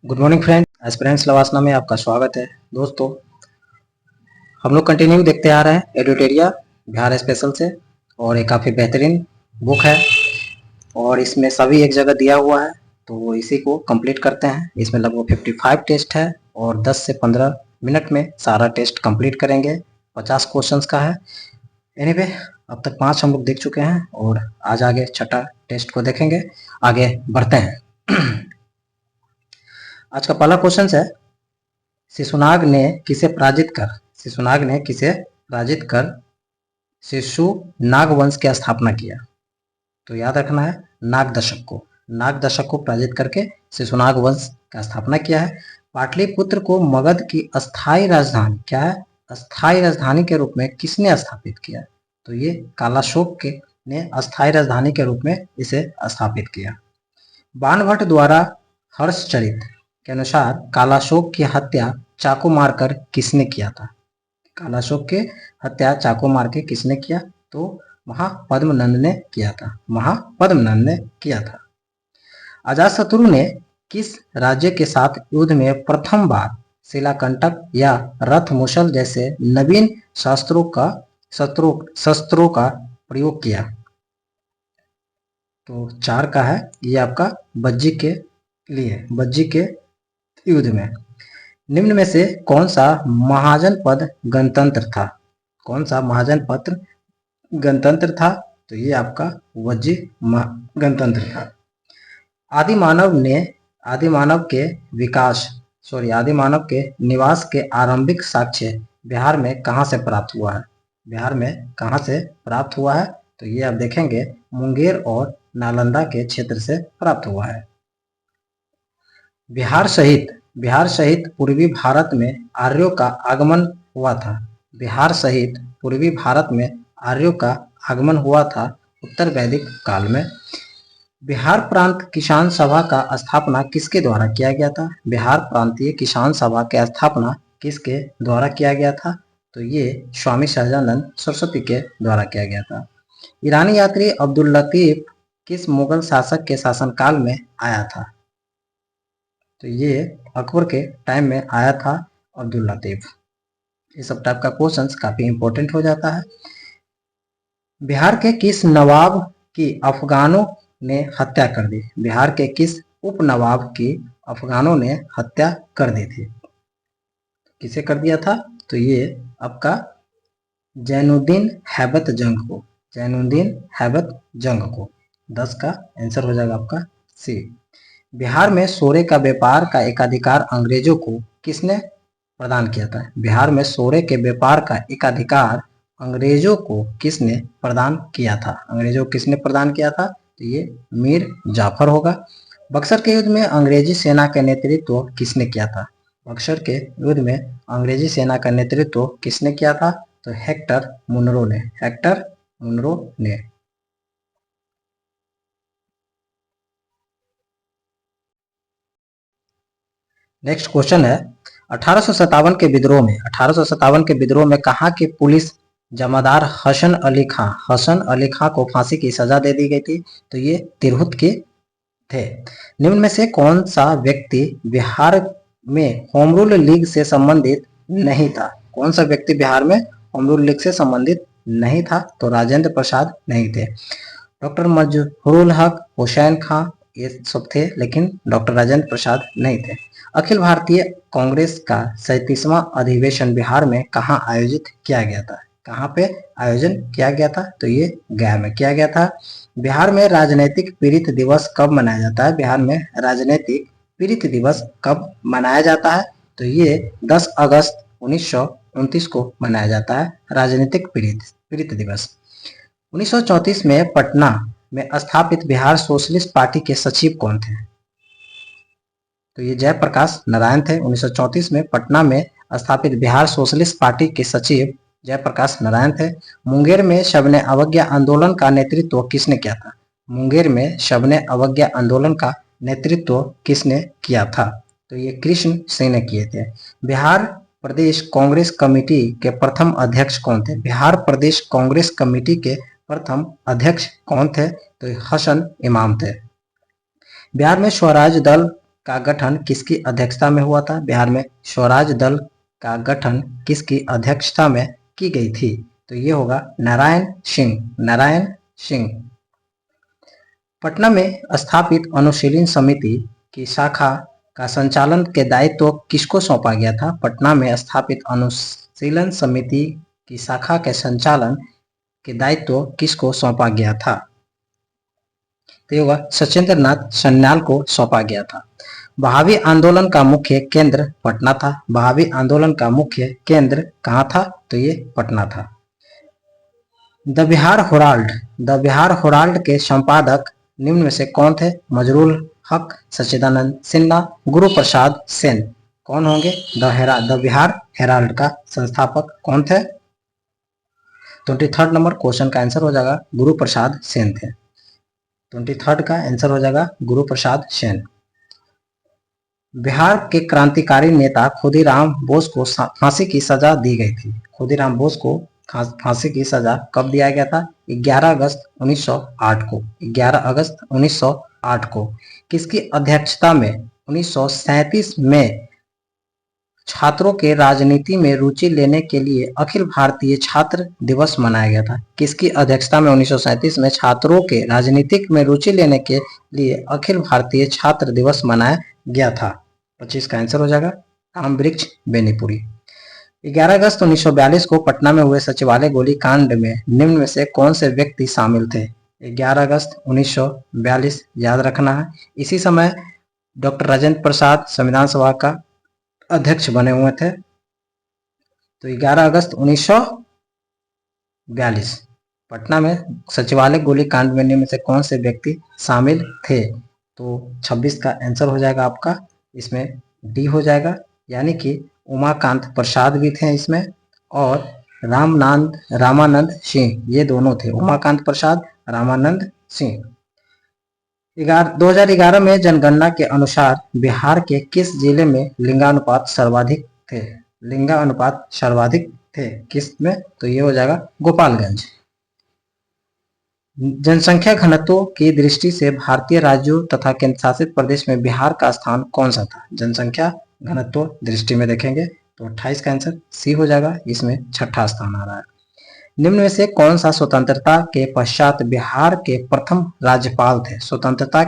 Good morning friend, aspirants लवासना में आपका स्वागत है। दोस्तों, हम लोग कंटिन्यू देखते आ रहे हैं एडुटेरिया बिहार स्पेशल से, और ये काफ़ी बेहतरीन बुक है और इसमें सभी एक जगह दिया हुआ है, तो इसी को कंप्लीट करते हैं। इसमें लगभग 55 टेस्ट है और 10 से 15 मिनट में सारा टेस्ट कंप्लीट करेंगे। 50 क्वेश्चंस का है। एनीवे, अब तक 5 हम लोग देख चुके हैं और आज आगे छठा टेस्ट को देखेंगे। आगे बढ़ते हैं। आज का पहला क्वेश्चन है, शिशुनाग ने किसे पराजित कर शिशुनाग वंश की स्थापना किया? तो याद रखना है, नाग दशक को पराजित करके शिशुनाग वंश का स्थापना किया है। पाटलिपुत्र को मगध की अस्थायी राजधानी के रूप में किसने स्थापित किया? तो ये कालाशोक ने अस्थायी राजधानी के रूप में इसे स्थापित किया। बाणभट्ट द्वारा हर्षचरित के अनुसार कालाशोक की हत्या चाकू मारकर किसने किया था? कालाशोक की हत्या चाकू मार के किसने किया? तो महापद्मनंद ने किया था। अजातशत्रु ने किस राज्य के साथ युद्ध में प्रथम बार शिलाकंटक या रथ मुसल जैसे नवीन शस्त्रों का प्रयोग किया? तो 4 का है ये आपका बज्जी के युद्ध में। निम्न में से कौन सा महाजनपद गणतंत्र था? तो ये आपका वज्जी गणतंत्र था। आदि मानव के निवास के आरंभिक साक्ष्य बिहार में कहां से प्राप्त हुआ है? तो ये आप देखेंगे मुंगेर और नालंदा के क्षेत्र से प्राप्त हुआ है। बिहार सहित पूर्वी भारत में आर्यों का आगमन हुआ था उत्तर वैदिक काल में। बिहार प्रांत किसान सभा का स्थापना किसके द्वारा किया गया था? बिहार प्रांतीय किसान सभा की स्थापना किसके द्वारा किया गया था? तो ये स्वामी सहजानंद सरस्वती के द्वारा किया गया था। ईरानी यात्री अब्दुल लतीफ किस मुगल शासक के शासनकाल में आया था? तो ये अकबर के टाइम में आया था अब्दुल लतीफ। ये सब टाइप का क्वेश्चंस काफी इंपॉर्टेंट हो जाता है। बिहार के किस नवाब की अफगानों ने हत्या कर दी? बिहार के किस उपनवाब की अफगानों ने हत्या कर दी थी? किसे कर दिया था? तो ये आपका जैनुद्दीन हैबत जंग को। 10 का आंसर हो जाएगा आपका सी। बिहार में सोरे का व्यापार का एकाधिकार अंग्रेजों को किसने प्रदान किया था? बिहार में सोरे के व्यापार का एकाधिकार अंग्रेजों को किसने प्रदान किया था? तो ये मीर जाफर होगा। बक्सर के युद्ध में अंग्रेजी सेना का नेतृत्व किसने किया था? तो हेक्टर मुनरो ने। नेक्स्ट क्वेश्चन है, 1857 के विद्रोह में कहाँ के पुलिस जमादार हसन अली खां को फांसी की सजा दे दी गई थी? तो ये तिरहुत के थे। निम्न में से कौन सा व्यक्ति बिहार में होम रूल लीग से संबंधित नहीं था? तो राजेंद्र प्रसाद नहीं थे। डॉक्टर मजहरूल हक, हुसैन खां, ये सब थे, लेकिन डॉक्टर राजेंद्र प्रसाद नहीं थे। अखिल भारतीय कांग्रेस का 37वां अधिवेशन बिहार में कहाँ आयोजित किया गया था? कहाँ पे आयोजन किया गया था? तो ये गया में किया गया था। बिहार में राजनीतिक पीड़ित दिवस कब मनाया जाता है? तो ये 10 अगस्त 1929 को मनाया जाता है राजनीतिक पीड़ित दिवस। 1934 में पटना में स्थापित बिहार सोशलिस्ट पार्टी के सचिव कौन थे? तो ये जयप्रकाश नारायण थे। 1934 में पटना में स्थापित बिहार सोशलिस्ट पार्टी के सचिव जयप्रकाश नारायण थे। मुंगेर में शबने अवज्ञा आंदोलन का नेतृत्व किसने किया था? तो ये कृष्ण सिंह ने किए थे। बिहार प्रदेश कांग्रेस कमेटी के प्रथम अध्यक्ष कौन थे? बिहार प्रदेश कांग्रेस कमेटी के प्रथम अध्यक्ष कौन थे? तो हसन इमाम थे। बिहार में स्वराज दल का गठन किसकी अध्यक्षता में हुआ था? बिहार में स्वराज दल का गठन किसकी अध्यक्षता में की गई थी? तो ये होगा नारायण सिंह, नारायण सिंह। पटना में स्थापित अनुशीलन समिति की शाखा का संचालन के दायित्व किसको सौंपा गया था? पटना में स्थापित अनुशीलन समिति की शाखा के संचालन के दायित्व किसको सौंपा गया था? तो ये होगा सचिंद्र नाथ सन्याल को सौंपा गया था। बहावी आंदोलन का मुख्य केंद्र पटना था। बहावी आंदोलन का मुख्य केंद्र कहाँ था? तो ये पटना था। The Bihar Herald, the Bihar Herald के संपादक निम्न में से कौन थे? मजरूल हक, सच्चिदानंद सिन्हा, गुरु प्रसाद सेन। कौन होंगे? द बिहार हेराल्ड का संस्थापक कौन थे? 23 नंबर क्वेश्चन का आंसर हो जाएगा गुरु प्रसाद सेन थे। 23 का आंसर हो जाएगा गुरु प्रसाद सेन। बिहार के क्रांतिकारी नेता खुदीराम बोस को फांसी की सजा दी गई थी। खुदीराम बोस को फांसी की सजा कब दिया गया था? 11 अगस्त 1908 को। 11 अगस्त 1908 को। किसकी अध्यक्षता में 1937 में छात्रों के राजनीति में रुचि लेने के लिए अखिल भारतीय छात्र दिवस मनाया गया था? किसकी अध्यक्षता में 1937 में छात्रों के राजनीतिक में रुचि लेने के लिए अखिल भारतीय छात्र दिवस मनाया गया था? 25 का आंसर हो जाएगा आम वृक्ष बेनीपुरी। 11 अगस्त 1942 को पटना में हुए सचिवालय गोलीकांड में निम्न में से कौन से व्यक्ति शामिल थे? 11 अगस्त 1942 याद रखना है। इसी समय डॉक्टर राजेंद्र प्रसाद संविधान सभा का अध्यक्ष बने हुए थे। तो 11 अगस्त 1942 पटना में सचिवालय गोलीकांड में निम्न में से कौन से व्यक्ति शामिल थे? तो 26 का आंसर हो जाएगा आपका इसमें डी हो जाएगा, यानी कि उमाकांत प्रसाद भी थे इसमें और रामानंद सिंह, ये दोनों थे, उमाकांत प्रसाद, रामानंद सिंह। 2011 में जनगणना के अनुसार बिहार के किस जिले में लिंगानुपात सर्वाधिक थे? लिंगानुपात सर्वाधिक थे किस में? तो ये हो जाएगा गोपालगंज। जनसंख्या घनत्व की दृष्टि से भारतीय राज्यों तथा केंद्र शासित प्रदेश में बिहार का स्थान कौन सा था? जनसंख्या घनत्व दृष्टि में देखेंगे तो 28 का आंसर सी हो जाएगा, इसमें 6ठा स्थान आ रहा है। निम्न में से कौन सा स्वतंत्रता के पश्चात बिहार के प्रथम राज्यपाल थे? स्वतंत्रता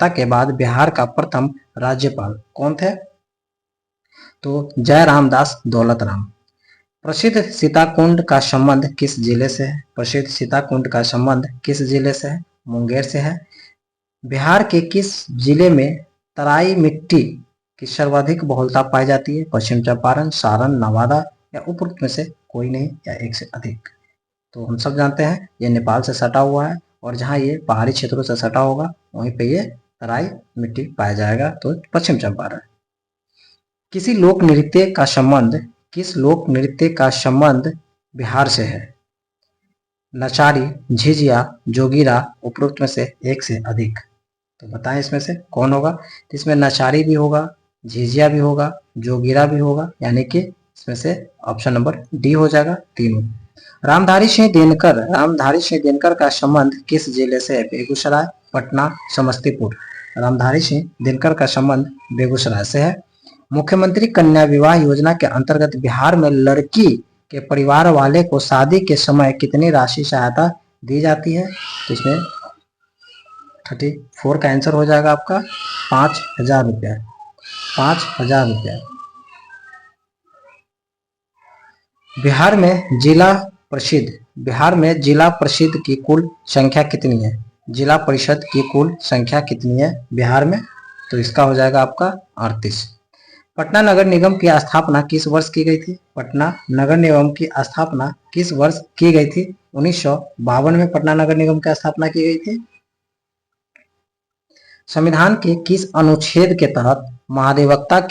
के बाद बिहार का प्रथम राज्यपाल कौन थे? तो जयराम दास दौलतराम। प्रसिद्ध सीताकुंड का संबंध किस जिले से है? प्रसिद्ध सीताकुंड का संबंध किस जिले से है? मुंगेर से है। बिहार के किस जिले में तराई मिट्टी की सर्वाधिक बहुलता पाई जाती है? पश्चिम चंपारण, सारण, नवादा या उपरोक्त में से कोई नहीं या एक से अधिक? तो हम सब जानते हैं ये नेपाल से सटा हुआ है और जहाँ ये पहाड़ी क्षेत्रों से सटा होगा वहीं पे ये तराई मिट्टी पाया जाएगा, तो पश्चिम चंपारण। किस लोक नृत्य का संबंध बिहार से है? नचारी, झिझिया, जोगीरा, उपरोक्त में से एक से अधिक? तो बताएं इसमें से कौन होगा? तो इसमें नचारी भी होगा, झिझिया भी होगा, जोगीरा भी होगा, यानी कि इसमें से ऑप्शन नंबर डी हो जाएगा तीनों। रामधारी सिंह दिनकर का संबंध किस जिले से है? बेगूसराय, पटना, समस्तीपुर। रामधारी सिंह दिनकर का संबंध बेगूसराय से है। मुख्यमंत्री कन्या विवाह योजना के अंतर्गत बिहार में लड़की के परिवार वाले को शादी के समय कितनी राशि सहायता दी जाती है? तो इसमें 34 का आंसर हो जाएगा आपका 5,000 रुपया। 5,000 रुपया। बिहार में जिला परिषद की कुल संख्या कितनी है? जिला परिषद की कुल संख्या कितनी है बिहार में? तो इसका हो जाएगा आपका 38। पटना नगर निगम की स्थापना किस वर्ष की गई थी? पटना नगर निगम की स्थापना किस वर्ष की गई थी? 1952 में पटना नगर निगम की स्थापना की गई थी। संविधान के किस अनुच्छेद के तहत महाधिवक्ता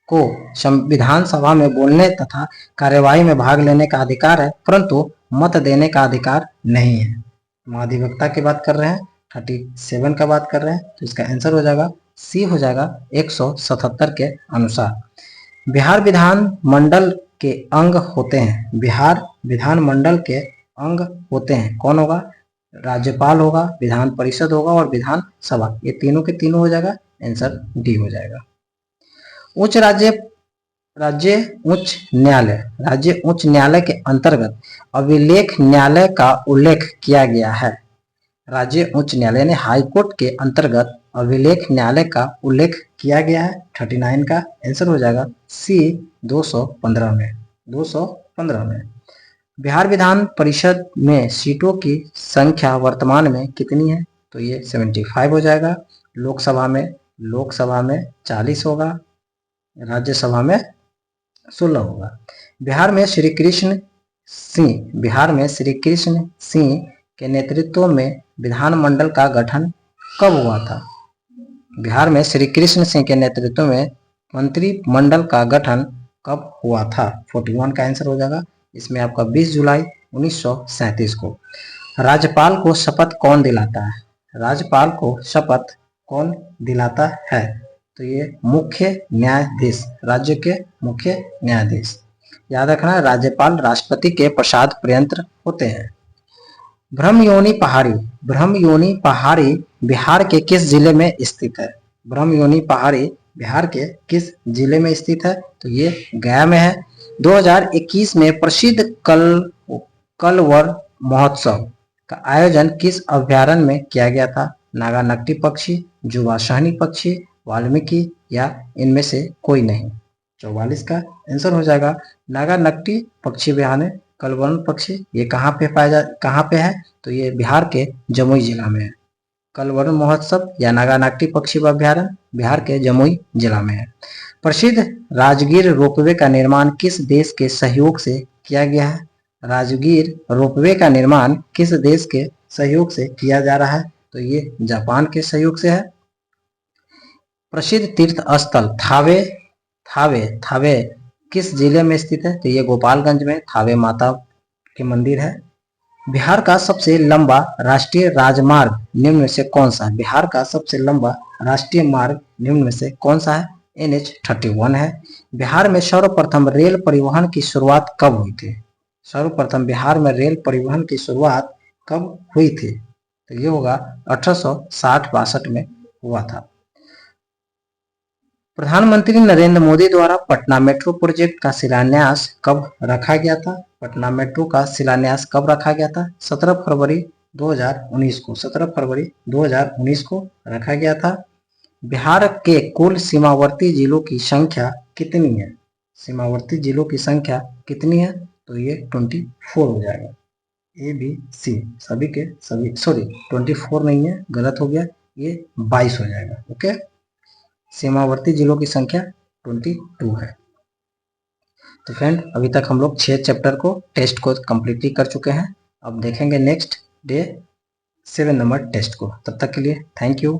को संविधान सभा में बोलने तथा कार्यवाही में भाग लेने का अधिकार है, परंतु मत देने का अधिकार नहीं है? महाधिवक्ता की बात कर रहे हैं, 37 का बात कर रहे हैं, तो इसका आंसर हो जाएगा सी हो जाएगा 177 के अनुसार। बिहार विधान मंडल के अंग होते हैं। बिहार विधान मंडल के अंग होते हैं, कौन होगा? राज्यपाल होगा, विधान परिषद होगा और विधान सभा, ये तीनों के तीनों हो जाएगा, आंसर डी हो जाएगा। उच्च राज्य राज्य उच्च न्यायालय, राज्य उच्च न्यायालय के अंतर्गत अभिलेख न्यायालय का उल्लेख किया गया है। राज्य उच्च न्यायालय ने हाई कोर्ट के अंतर्गत अभिलेख न्यायालय का उल्लेख किया गया है। 39 का आंसर हो जाएगा सी 215 में, 215 में। बिहार विधान परिषद में सीटों की संख्या वर्तमान में कितनी है? तो ये 75 हो जाएगा। लोकसभा में 40 होगा, राज्यसभा में 16 होगा। बिहार में श्री कृष्ण सिंह के नेतृत्व में विधानमंडल का गठन कब हुआ था? बिहार में श्री कृष्ण सिंह के नेतृत्व में मंत्रिमंडल का गठन कब हुआ था? 41 का आंसर हो जाएगा। इसमें आपका 20 जुलाई 1937 को। राज्यपाल को शपथ कौन दिलाता है? राज्यपाल को शपथ कौन दिलाता है? तो ये मुख्य न्यायाधीश, राज्य के मुख्य न्यायाधीश। याद रखना, राज्यपाल राष्ट्रपति के प्रसाद पर्यंत होते हैं। ब्रह्मयोनी पहाड़ी बिहार के किस जिले में स्थित है? ब्रह्मयोनी पहाड़ी बिहार के किस जिले में स्थित है? तो ये गया में है। 2021 में प्रसिद्ध कलवर महोत्सव का आयोजन किस अभ्यारण्य में किया गया था? नागानक्टी पक्षी, जुवा सहनी पक्षी, वाल्मीकि या इनमें से कोई नहीं? 44 का आंसर हो जाएगा नागानक्टी पक्षी अभ्यारण्य, कलवर्ण पक्षी। ये कहाँ पे है? तो ये बिहार के जमुई जिला में है। कलवर्ण महोत्सव या नागानक्टी पक्षी अभ्यारण्य बिहार के जमुई जिला में है। प्रसिद्ध राजगीर रोपवे का निर्माण किस देश के सहयोग से किया गया है? राजगीर रोपवे का निर्माण किस देश के सहयोग से किया जा रहा है? तो ये जापान के सहयोग से है। प्रसिद्ध तीर्थ स्थल थावे किस जिले में स्थित है? तो ये गोपालगंज में थावे माता के मंदिर है। बिहार का सबसे लंबा राष्ट्रीय राजमार्ग निम्न में से कौन सा है? बिहार का सबसे लंबा राष्ट्रीय मार्ग निम्न में से कौन सा है? NH-31 है। बिहार में सर्वप्रथम रेल परिवहन की शुरुआत कब हुई थी? सर्वप्रथम बिहार में रेल परिवहन की शुरुआत कब हुई थी? तो ये होगा 1860-62 में हुआ था। प्रधानमंत्री नरेंद्र मोदी द्वारा पटना मेट्रो प्रोजेक्ट का शिलान्यास कब रखा गया था? पटना मेट्रो का शिलान्यास कब रखा गया था? 17 फरवरी 2019 को, 17 फरवरी 2019 को रखा गया था। बिहार के कुल सीमावर्ती जिलों की संख्या कितनी है? सीमावर्ती जिलों की संख्या कितनी है? तो ये 24 हो जाएगा। ABC सभी के सभी, सॉरी 24 नहीं है, गलत हो गया, ये 22 हो जाएगा। ओके, सीमावर्ती जिलों की संख्या 22 है। तो फ्रेंड, अभी तक हम लोग 6 चैप्टर को टेस्ट को कंप्लीटली कर चुके हैं। अब देखेंगे नेक्स्ट डे 7 नंबर टेस्ट को। तब तक के लिए थैंक यू।